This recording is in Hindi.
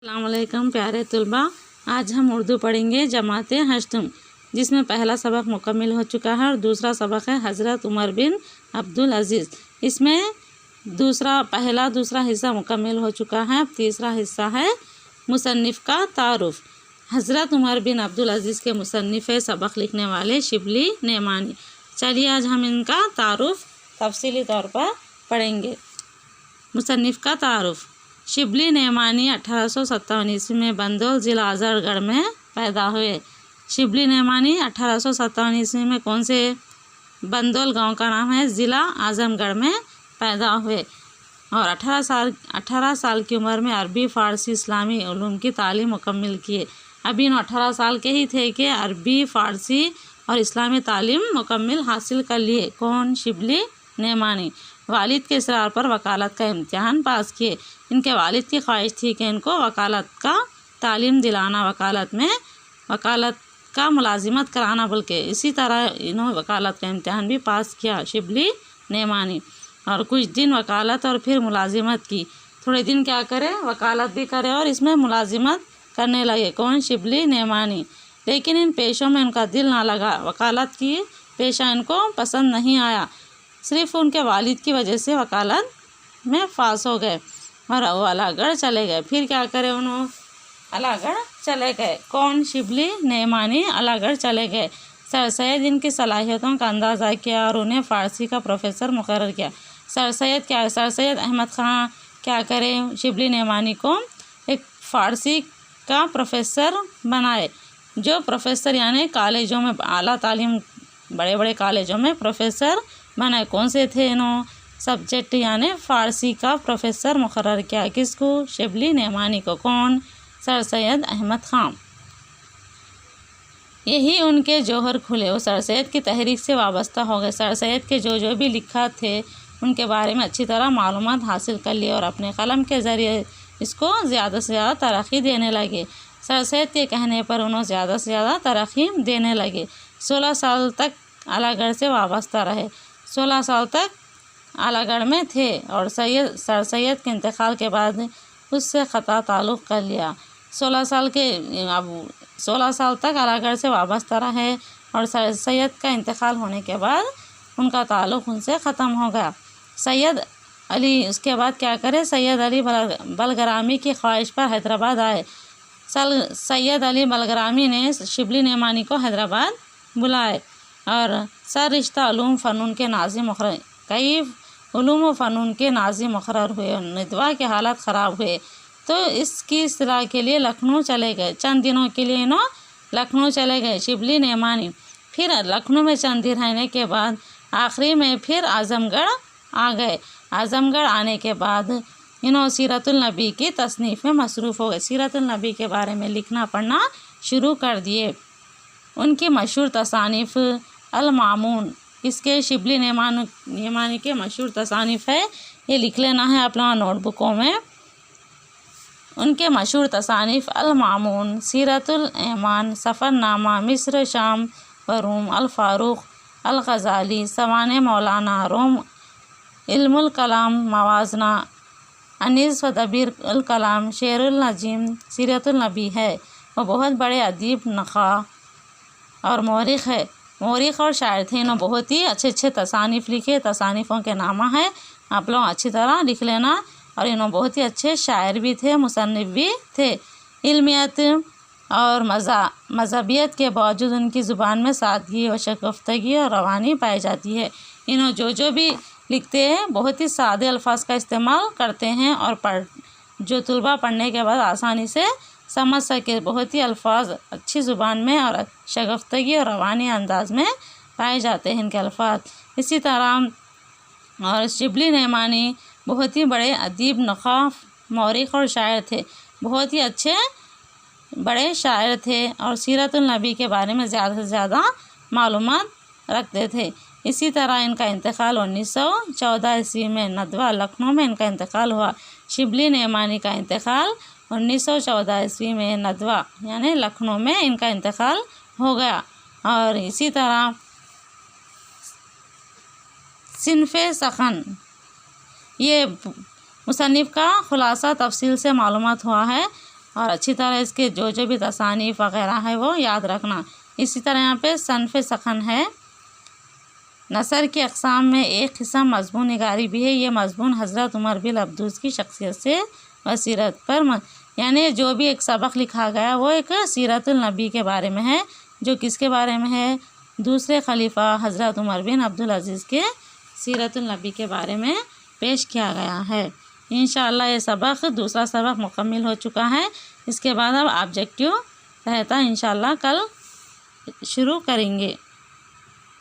अस्सलामुअलैकुम प्यारे तलबा। आज हम उर्दू पढ़ेंगे जमात हश्तम, जिसमें पहला सबक मुकम्मल हो चुका है और दूसरा सबक है हज़रत उमर बिन अब्दुल अज़ीज़। इसमें पहला दूसरा हिस्सा मुकम्मल हो चुका है। अब तीसरा हिस्सा है मुसन्निफ़ का तारुफ़। हज़रत उमर बिन अब्दुल अज़ीज़ के मुसन्निफ़ सबक लिखने वाले शिबली नेमानी। चलिए आज हम इनका तारुफ़ तफसीली तौर पर पढ़ेंगे। मुसन्निफ़ का तारुफ़। शिबली नेमानी 1857 ईस्वी में बंदोल ज़िला आज़मगढ़ में पैदा हुए। शिबली नेमानी 1857 ईस्वी में कौन से बंदोल गांव का नाम है, ज़िला आज़मगढ़ में पैदा हुए और 18 साल की उम्र में अरबी फ़ारसी इस्लामी उलूम की तालीम मुकम्मल किए। अभी इन 18 साल के ही थे कि अरबी फ़ारसी और इस्लामी तालीम मुकम्मल हासिल कर लिए। कौन? शिबली नेमानी। वालिद के इसरार पर वकालत का इम्तिहान पास किए। इनके वालिद की ख्वाहिश थी कि इनको वकालत का तालीम दिलाना, वकालत का मुलाजिमत कराना, बल्कि इसी तरह इन्होंने वकालत का इम्तिहान भी पास किया शिबली नेमानी। और कुछ दिन वकालत और फिर मुलाजिमत की। थोड़े दिन क्या करे, वकालत भी करे और इसमें मुलाजिमत करने लगे। कौन? शिबली नेमानी। लेकिन इन पेशों में उनका दिल ना लगा। वकालत की पेशा इनको पसंद नहीं आया। सिर्फ उनके वालिद की वजह से वकालत में पास हो गए और वो अलागढ़ चले गए। फिर क्या करे, उन्होंने अलागढ़ चले गए। कौन? शिबली नेमानी अलागढ़ चले गए। सर सैयद इनकी सलाहियतों का अंदाज़ा किया और उन्हें फ़ारसी का प्रोफेसर मुकर्रर किया। सर सैयद अहमद ख़ान क्या करें, शिबली नेमानी को एक फ़ारसी का प्रोफेसर बनाए। जो प्रोफेसर यानी कॉलेजों में आला तालीम, बड़े बड़े कॉलेजों में प्रोफेसर बनाए। कौन से थे? इन्हों सब्जेक्ट यानी फ़ारसी का प्रोफेसर मुकर्रर किया। किसको? शिबली नेमानी को। कौन? सर सैयद अहमद ख़ान। यही उनके जौहर खुले। वो सर सैयद की तहरीक से वाबस्ता हो गए। सर सैयद के जो भी लिखा थे उनके बारे में अच्छी तरह मालूमात हासिल कर लिए और अपने कलम के ज़रिए इसको ज़्यादा से ज़्यादा तरक्की देने लगे। सर सैयद के कहने पर उन्होंने ज़्यादा से ज़्यादा तरक्की देने लगे। 16 साल तक अलागढ़ से वाबस्ता रहे। 16 साल तक अलागढ़ में थे और सर सैयद के इंतकाल के बाद उससे क़ता ताल्लुक़ कर लिया। 16 साल तक अलागढ़ से वाबस्ता रहे और सर सैयद का इंतकाल होने के बाद उनका ताल्लुक़ उनसे ख़त्म हो गया। सैयद अली उसके बाद क्या करे, सैयद अली बलगरामी की ख्वाहिश पर हैदराबाद आए। सैयद अली बलगरामी ने शिबली नेमानी को हैदराबाद बुलाए और सर रिश्ता उलूम फ़नून के नाज़िम मुकर्रर, कई उलूम व फ़नून के नाज़िम मुकर्रर हुए। निदवा के हालात ख़राब हुए तो इसकी इस्लाह के लिए लखनऊ चले गए। चंद दिनों के लिए लखनऊ चले गए शिबली नेमानी। फिर लखनऊ में चंद दिन रहने के बाद आखिरी में फिर आज़मगढ़ आ गए। आज़मगढ़ आने के बाद इन्होंने सीरतुल नबी की तसनीफ़ में मसरूफ़ हो गए। सीरतुल नबी के बारे में लिखना पढ़ना शुरू कर दिए। उनकी मशहूर तसानीफ़ अल मामून, इसके शिबली नेमानी के मशहूर तसानीफ़ है, ये लिख लेना है आप लोगों नोटबुकों में। उनके मशहूर तसानीफ़ अल मामून, सीरतुल ऐमान, सफ़रनामा, मिस्र शाम व रूम, अल फ़ारूक़, अल ग़ज़ाली, सवाने मौलाना, रोम, इल्मुल कलाम, मवाज़ना, अनीस व दबीर अल कलाम, शेरुल नजीम, सीरतुल नबी है। वो बहुत बड़े अदीब, नक़ा और मौरिख़ है। मौरिख़ और शायर थे। इन्होंने बहुत ही अच्छे तसानीफ़ लिखे। तसानीफ़ों के नामा है, आप लोग अच्छी तरह लिख लेना। और इन्होंने बहुत ही अच्छे शायर भी थे, मुसन्निफ़ भी थे। इल्मियत और मज़हबियत के बावजूद उनकी ज़ुबान में सादगी और शगुफ़्तगी और रवानी पाई जाती है। इन्होंने जो भी लिखते हैं बहुत ही सादे अल्फाज का इस्तेमाल करते हैं और जो तलबा पढ़ने के बाद आसानी से समझ सके। बहुत ही अल्फाज अच्छी ज़ुबान में और शगुफ़्तगी और रवानी अंदाज में पाए जाते हैं इनके अल्फाज। इसी तरह और शिबली नेमानी बहुत ही बड़े अदीब, नक़ा, मौरिख़ और शायर थे। बहुत ही अच्छे बड़े शायर थे और सीरतुल नबी के बारे में ज़्यादा से ज़्यादा मालूमात रखते थे। इसी तरह इनका इंतकाल 1914 ईस्वी में नदवा, लखनऊ में इनका इंतकाल हुआ। शिबली नेमानी का इंतकाल 1914 ईस्वी में नदवा यानी लखनऊ में इनका इंतकाल हो गया। और इसी तरह सिनफ़े सखन, ये मुसन्निफ़ का खुलासा तफसील से मालूमात हुआ है। और अच्छी तरह इसके जो जो भी तसानीफ़ वग़ैरह है वो याद रखना। इसी तरह यहाँ पे सनफ़ सखन है। नसर की अक़साम में एक किस्म मज़मून निगारी भी है। ये मज़मून हज़रत उमर बिन अब्दूस की शख्सियत से व सीरत पर यानी जो भी एक सबक लिखा गया वो एक सीरतुल नबी के बारे में है, जो किसके बारे में है, दूसरे खलीफा हज़रत उमर बिन अब्दुल अज़ीज़ के सीरतुल नबी के बारे में पेश किया गया है। इंशाअल्लाह ये सबक दूसरा सबक मुकम्मिल हो चुका है। इसके बाद अब ऑब्जेक्टिव रहता इंशाअल्लाह कल शुरू करेंगे।